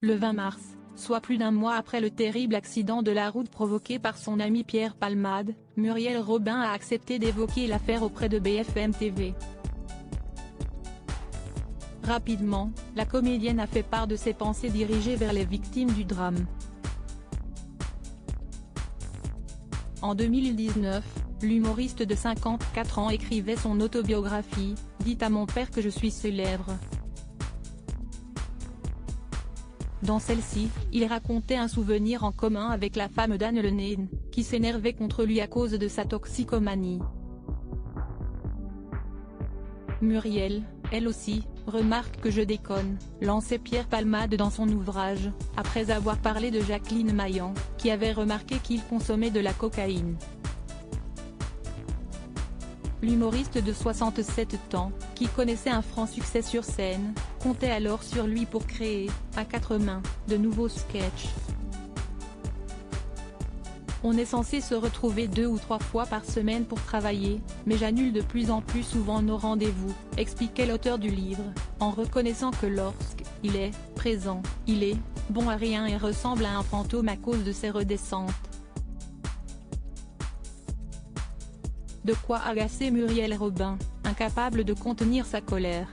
Le 20 mars, soit plus d'un mois après le terrible accident de la route provoqué par son ami Pierre Palmade, Muriel Robin a accepté d'évoquer l'affaire auprès de BFM TV. Rapidement, la comédienne a fait part de ses pensées dirigées vers les victimes du drame. En 2019, l'humoriste de 54 ans écrivait son autobiographie « Dites à mon père que je suis célèbre ». Dans celle-ci, il racontait un souvenir en commun avec la femme d'Anne Lenane, qui s'énervait contre lui à cause de sa toxicomanie. Muriel, elle aussi, remarque que je déconne, lançait Pierre Palmade dans son ouvrage, après avoir parlé de Jacqueline Maillan, qui avait remarqué qu'il consommait de la cocaïne. L'humoriste de 67 ans, qui connaissait un franc succès sur scène, comptait alors sur lui pour créer, à quatre mains, de nouveaux sketchs. On est censé se retrouver 2 ou 3 fois par semaine pour travailler, mais j'annule de plus en plus souvent nos rendez-vous, expliquait l'auteur du livre, en reconnaissant que lorsqu'il est présent, il est bon à rien et ressemble à un fantôme à cause de ses redescentes. De quoi agacer Muriel Robin, incapable de contenir sa colère.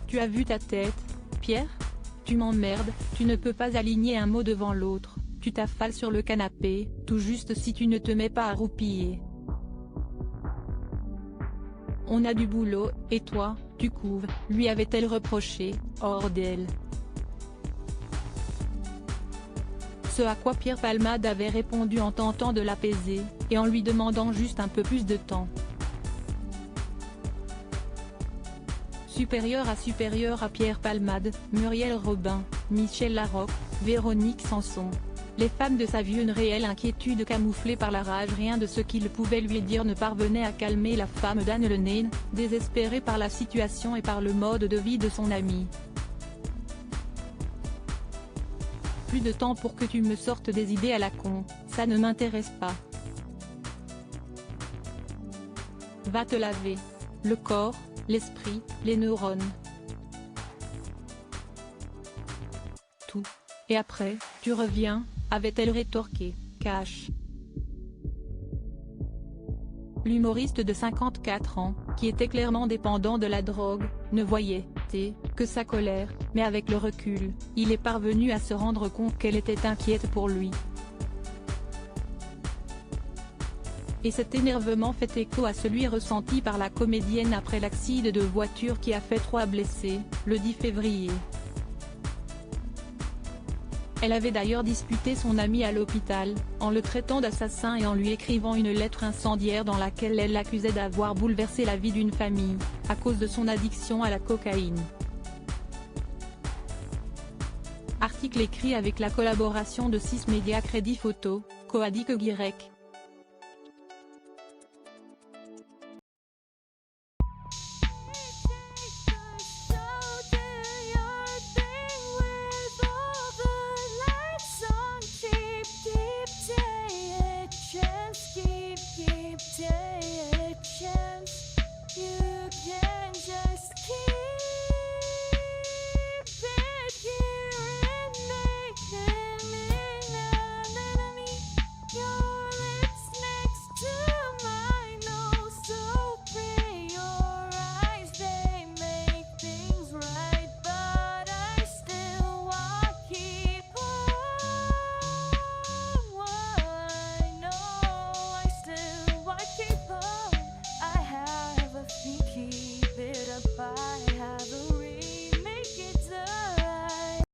Tu as vu ta tête, Pierre ? Tu m'emmerdes, tu ne peux pas aligner un mot devant l'autre, tu t'affales sur le canapé, tout juste si tu ne te mets pas à roupiller. On a du boulot, et toi, tu couves, lui avait-elle reproché, hors d'elle. Ce à quoi Pierre Palmade avait répondu en tentant de l'apaiser, et en lui demandant juste un peu plus de temps. Supérieure à Pierre Palmade, Muriel Robin, Michel Larocque, Véronique Sanson. Les femmes de sa vie, une réelle inquiétude camouflée par la rage. Rien de ce qu'il pouvait lui dire ne parvenait à calmer la femme d'Anne Lenane, désespérée par la situation et par le mode de vie de son ami. Plus de temps pour que tu me sortes des idées à la con, ça ne m'intéresse pas. Va te laver. Le corps, l'esprit, les neurones. Tout. Et après, tu reviens, avait-elle rétorqué, cash. L'humoriste de 54 ans, qui était clairement dépendant de la drogue, ne voyait que sa colère, mais avec le recul, il est parvenu à se rendre compte qu'elle était inquiète pour lui. Et cet énervement fait écho à celui ressenti par la comédienne après l'accident de voiture qui a fait 3 blessés, le 10 février. Elle avait d'ailleurs disputé son ami à l'hôpital, en le traitant d'assassin et en lui écrivant une lettre incendiaire dans laquelle elle l'accusait d'avoir bouleversé la vie d'une famille, à cause de son addiction à la cocaïne. Article écrit avec la collaboration de 6 médias Crédit Photo, Coadic Y.